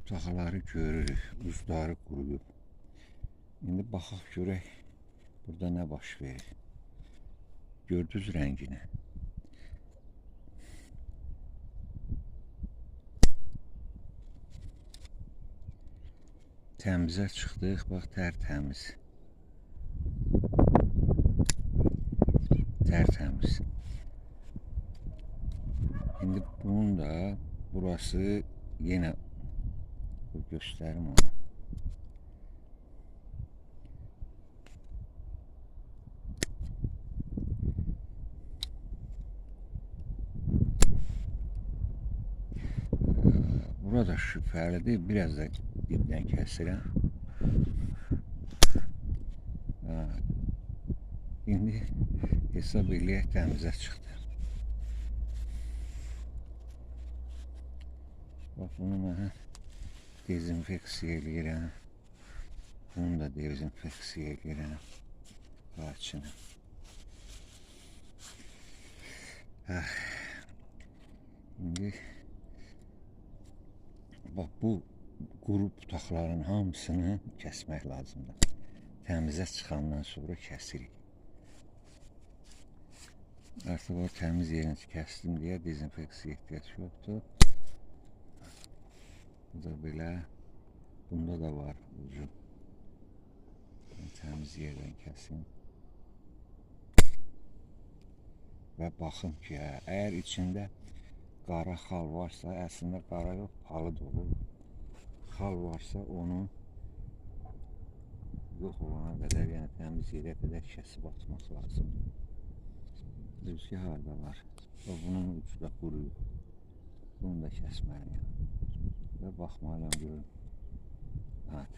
Taxaları görürük, uzları quruyub. İndi baxaq görək burada nə baş verir. Gördünüz rəngini. Təmizə çıxdıq, bax tərtəmiz. Tərtəmiz. İndi bunun da burası yenə göstərim onu. Burada şübhəlidir. Biraz da dibdən kəsirəm. İndi hesab eləyək təmizə çıxdı. Bax bunu mən dezinfeksiya eləyirəm. Bunu da dezinfeksiya eləyirəm. Qaçını. İndi bax bu quru butaqların hamısını kəsmək lazımdır. Təmizə çıxandan sonra kəsirik. Artıq o təmiz yerini kəsdim deyə dezinfeksiya ehtiyac yoxdur. Bu da belə. Bunda da var ucu. Təmiz yerdən kəsim. Və baxın ki, əgər içində qara xal varsa, əslində qara yox, palıd olur. Xal varsa onu yox olana qədər, yəni təmiz yerə qədər kəsib atmaq lazımdır. Düzgə harda var. Və bunun ucu da quruyub. Bunu da kəsməliyəm. Və baxmalıyam görürüm.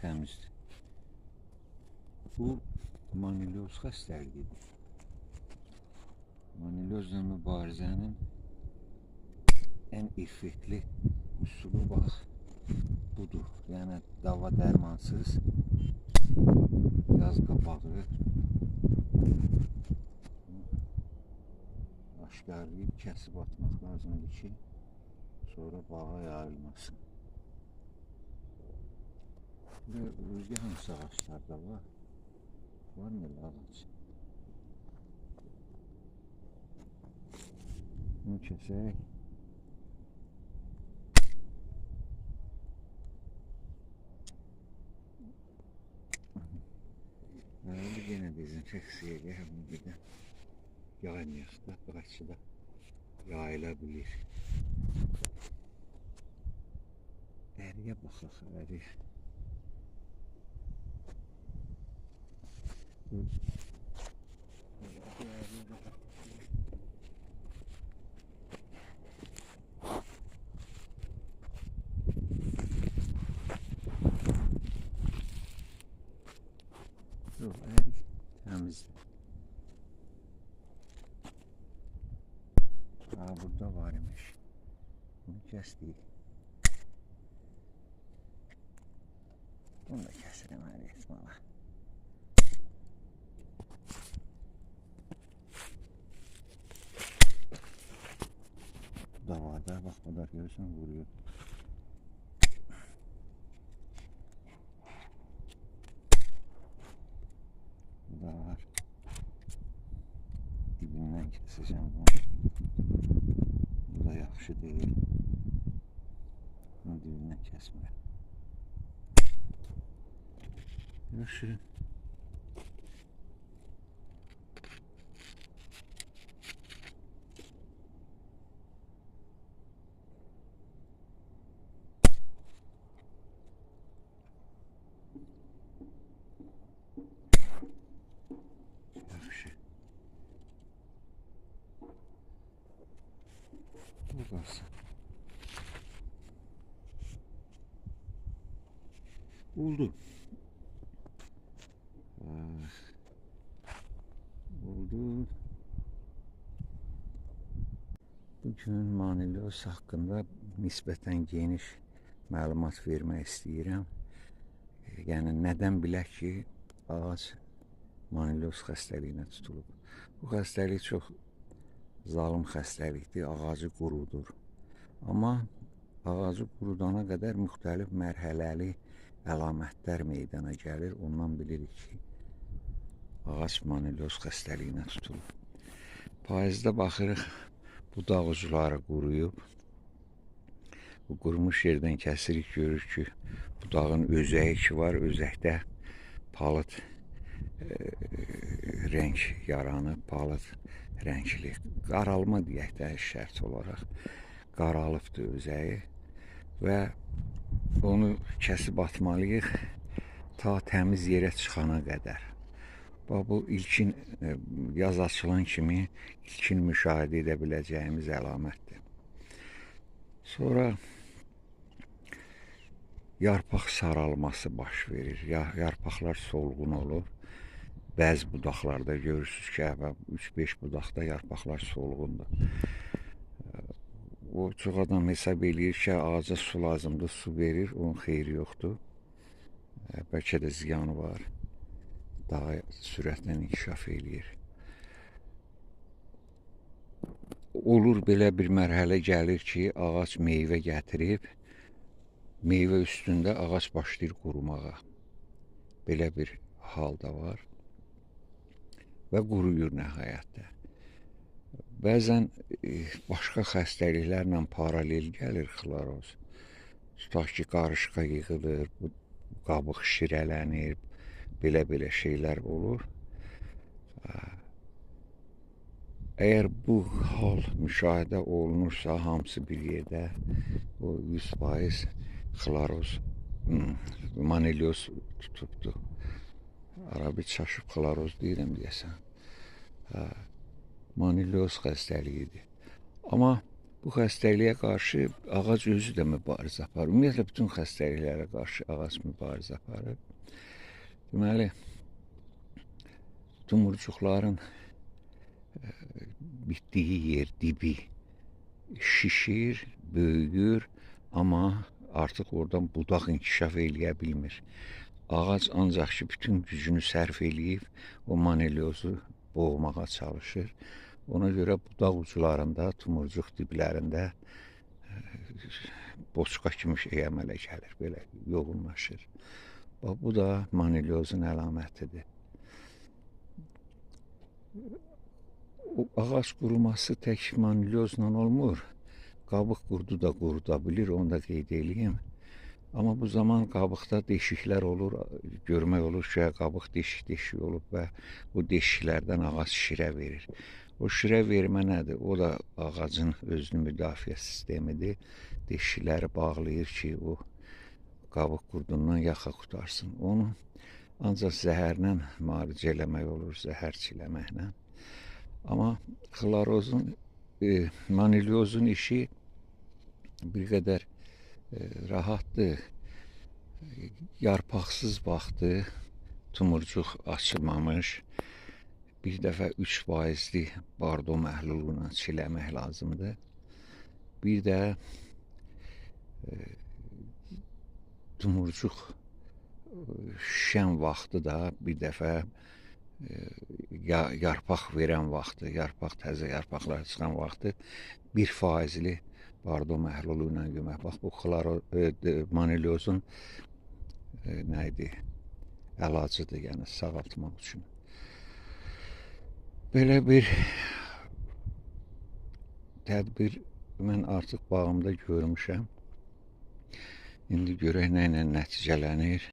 Təmizdir. Bu manilyoz xəstəliyidir. Maniliozla mübarizənin ən effektli üsulu bax budur. Yəni dava dərmansız yaz qapağı aşkarlayıb kəsib atmaq lazımdır ki, sonra bağa yayılmasın. Və özgə hansı ağaçlarda var? Var mı ağac? Bunu kəsək. Yenə dezinfeksiya eləyək. Bir də yaymayaq da, bıraçı da yayıla bilir. Əriyə baxaq, əriyə. Yox, ərik təmizdir. Burada var imiş. Bunu kəsdik. Bunu da kəsirəm ərik etmələ. Bu da var da, bax, bu da görürsən, vuruyor. Bu da var. Dibindən kesəcəm bunu. Bu da yaxşı deyil. Bunu dibindən kəsmirəm. Yaxşı. Bu qalsın. Oldu. Oldu. Bugün manilyoz haqqında nisbətən geniş məlumat vermək istəyirəm. Yəni, nədən bilək ki, ağac manilyoz xəstəliyinə tutulub. Bu xəstəlik çox zalım xəstəlikdir, ağacı qurudur. Amma ağacı qurudana qədər müxtəlif mərhələli əlamətlər meydana gəlir. Ondan bilirik ki, ağac manilyoz xəstəliyinə tutulub. Payızda baxırıq, budaq ucları quruyub. Bu qurumuş yerdən kəsirik, görür ki, budağın özəyi ki var, özəkdə palıd rəng yaranıb, palıd rəngli. Qaralma deyək də şərt olaraq qaralıbdır özəyi və onu kəsib atmalıyıq ta təmiz yerə çıxana qədər. Bu ilkin yaz açılan kimi ilkin müşahidə edə biləcəyimiz əlamətdir. Sonra yarpaq saralması baş verir. Yarpaqlar solğun olur. Bəzi budaqlarda görürsünüz ki, 3-5 budaqda yarpaqlar solğundur. O çox adam hesab eləyir ki, ağaca su lazımdır, su verir, onun xeyri yoxdur. Bəlkə də ziyanı var. Daha sürətlə inkişaf eləyir. Olur belə bir mərhələ gəlir ki, ağac meyvə gətirib, meyvə üstündə ağac başlayır qurumağa. Belə bir hal da var. Və quruyur nəhayətdə. Bəzən başqa xəstəliklərlə paralel gəlir xloroz. Tutaq ki, qarışqa yığılır, qabıq şirələnir, belə şeylər olur. Əgər bu hal müşahidə olunursa, hamısı bir yerdə, o 100% xloroz, manilyoz tutubdur. Arabi çaşıb xloroz deyirəm deyəsən. Manilyoz xəstəliyidir. Amma bu xəstəliyə qarşı ağac özü də mübarizə aparır. Ümumiyyətlə, bütün xəstəliklərə qarşı ağac mübarizə aparır. Deməli, tumurcuqların bitdiyi yer, dibi şişir, böyüyür, amma artıq oradan budaq inkişaf eləyə bilmir. Ağac ancaq ki, bütün gücünü sərf eləyib, o manilyozu boğmağa çalışır. Ona görə budaq uclarında, tumurcuq diblərində boçqa kimi şey əmələ gəlir, belə yoğunlaşır. Bu da manilyozun əlamətidir. Ağac quruması tək manilyozla olmur. Qabıq qurdu da quruda bilir, onu da qeyd edeyim. Amma bu zaman qabıqda deşiklər olur, görmək olur ki, qabıq deşik olub və bu deşiklərdən ağac şirə verir. O şirə vermə nədir? O da ağacın özünü müdafiə sistemidir. Deşikləri bağlayır ki, o qabıq qurdundan yaxa qutarsın. Onu ancaq zəhərlə müalicə eləmək olur, zəhərçiləməklə. Amma xlorozun, manilyozun işi bir qədər rahatdır. Yarpaqsız vaxtı tumurcuq açılmamış, bir dəfə 3%-lik bardo məhlulu ilə çiləmək lazımdır. Bir də tumurcuq şişən vaxtı da bir dəfə yarpaq verən vaxtı, təzə yarpaqlar çıxan vaxtı 1%-lik bardo məhlulu ilə yemək. Bax, bu manilyozun əlacıdır, yəni sağaltmaq üçün. Belə bir tədbir mən artıq bağımda görmüşəm. İndi görək nə ilə nəticələnir.